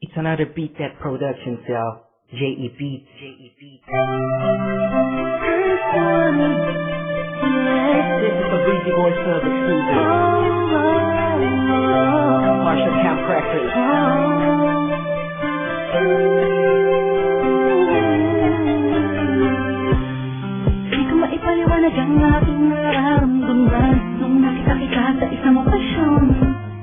It's another P-Tech production, so JEP. This is a Breezy Boy Sub exclusive. Marshall Camp Crackers. Di ko maipaliwanag ang aking nararamdaman nung nakita kita sa isang okasyon.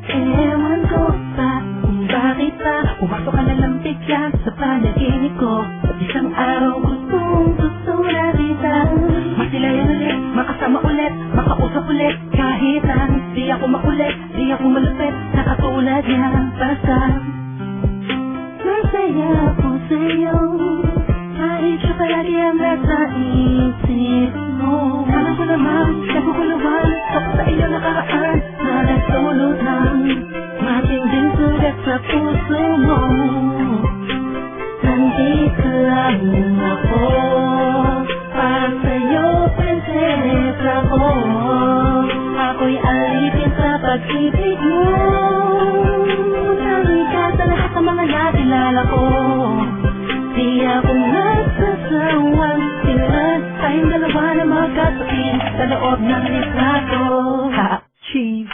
Ewan ko pa kung bakit pa pumasok ka na lang bigla sa panaginip ko. At isang araw gusto na kita masilayan ulit, makasama ulit, makausap ulit. Kahit na di ako makulit, di ako malupit, na katulad niya. Basta masaya ako sa'yo, kahit siya palagi ang nasa isip mo. Alam ko naman, naguguluhan ako sa iyo nakaraan, na nagtulot ng matinding sugat sa puso mo. Nandito lang ako para sa'yo, prinsesa ko. Ako'y alipin sa pag-ibig mo. Tangi ka sa lahat ng mga nakilala ko. Di ako nagsasawang tingnan tayong dalawa na magkatabi sa loob ng litrato. Cheese.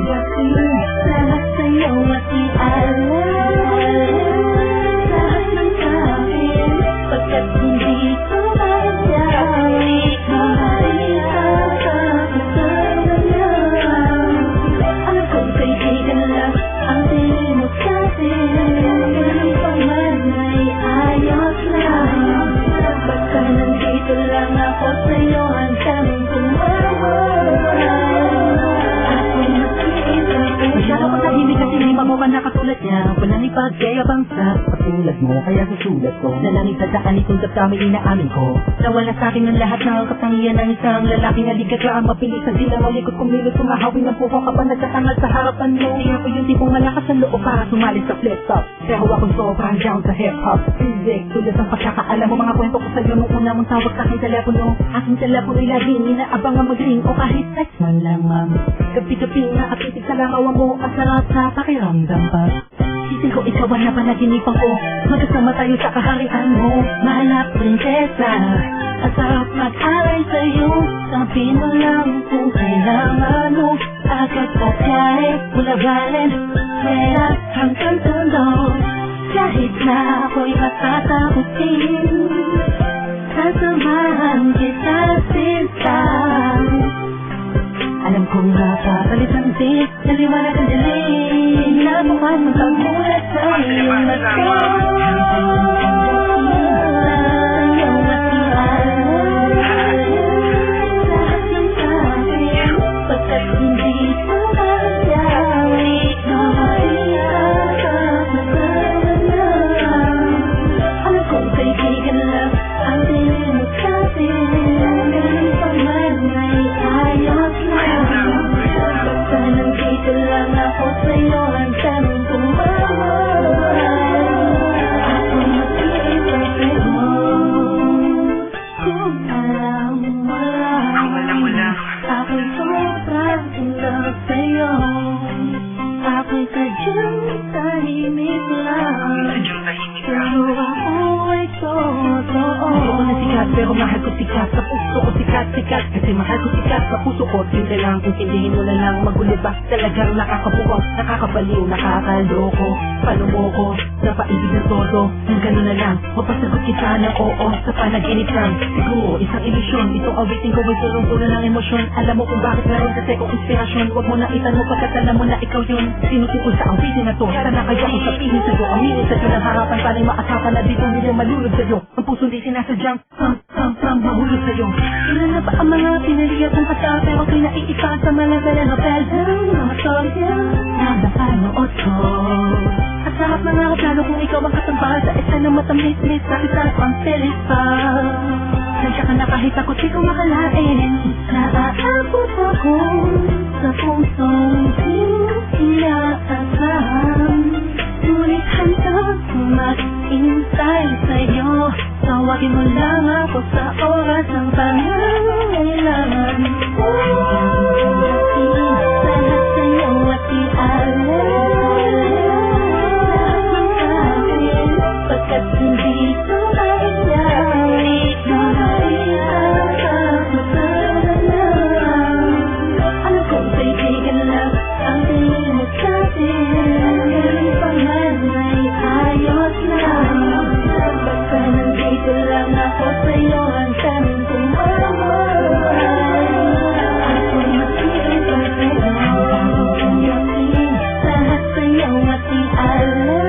Kasi lahat sa'yo at ialam, lahat ng sa'kin, pagkat hindi ko madali, mahalita ka kasama na. Alam kong kaibigan lang ang tingin mo sa'kin, ganun pa man ay ayos lang. Basta nandito lang ako sa'yo hanggang tumawag. Masyado ko tahimik kasi di mamukan na katulad niya. Walang ipagkayabang sa patulad mo, kaya susulat ko na lang itadaan itong damdamin inaamin ko. Nawala sa akin ang lahat ng katangian ng isang lalaking halikaglaan, mabilis ang sila malikot kumilos, kumahawin ng puso ka pa nagtatangal sa harapan mo. Di ako yung tipong malakas ang loob para sumali sa flip-top, pero akong sobrang down sa hip-hop music. Tulad ng pagkakaalam mo, mga kwento ko sa'yo nung una mong tawag sa aking telepono. Aking telepono'y laging inaabang ang mag-ring o kahit text man lang, ma'am. Gabi-gabi na kapitig sa langawan mo, ang sarap sa pakiramdam pa. Isip ko ikaw ang napanaginipan ko, magkasama tayo sa kaharian mo. Mahal na prinsesa, at sarap mag-aray sa'yo. Sabi mo lang kung kailangan mo, agad pagkain, mula balen, kaya hanggang tundo. Kahit na ako'y matatakutin, sasamahan kita sinta. Alam kong nakakalit ang di, naliwanag ang dilim, nabukan mo lang mula sa iyong mata. Lahat ng sa'kin, pagkat hindi ko magawin, mahalita ka kasama na. Alam kong kaibigan lang ang tingin mo sa'kin, ganun pa man ay ayos lang. Basta nandito lang ako sa'yo hanggang tumawag. Ako mag-iisip mo, kung alam mo lang, ako'y sobrang in love sa'yo. Ako'y sadyang tahimik lang, pero ako ay totoo. Hindi ko na sikat pero mahal ko sikat, sa puso ko sikat. Kasi mahal ko sikat sa puso ko. Hindi lang, intindihin mo na lang, magulit ba? Talagang nakakabuwang, nakakabaliw, nakakaloko. Paano mo ko, napaibig na todo. Nang gano'n na lang, mapasagot kita ng oo sa panaginip lang. Siguro, isang ilusyon, itong awitin ko ay tulong-tulo ng emosyon. Alam mo kung bakit meron kasi kong inspirasyon. Huwag mo na itanong pagkat alam mo na ikaw yun. Sinutukol sa awitin na to, sana kaya kong sabihin sa'yo. Aminin sa'yo ng harapan, panay maasapan na dito hindi malulog sa'yo. Ang puso di sinasadyang, mahulog sa'yo. Ilan na ba ang mga pinaliya kong kata, pero ako'y naiipa sa malagala na peldang mga storya na napanood ko. At sarap na nga lalo kung ikaw ang kasambal sa isa ng matamis-mis sa isang pang pilis pa. Nandiyan ka na kahit ako di ko makalain, naaabot ako sa pusong di inaasahan. Ngunit hanggang mag-intay sa'yo, tawagin mo lang ako sa oras ng pangangailangan. Lahat sa'yo at ialam, ating alam.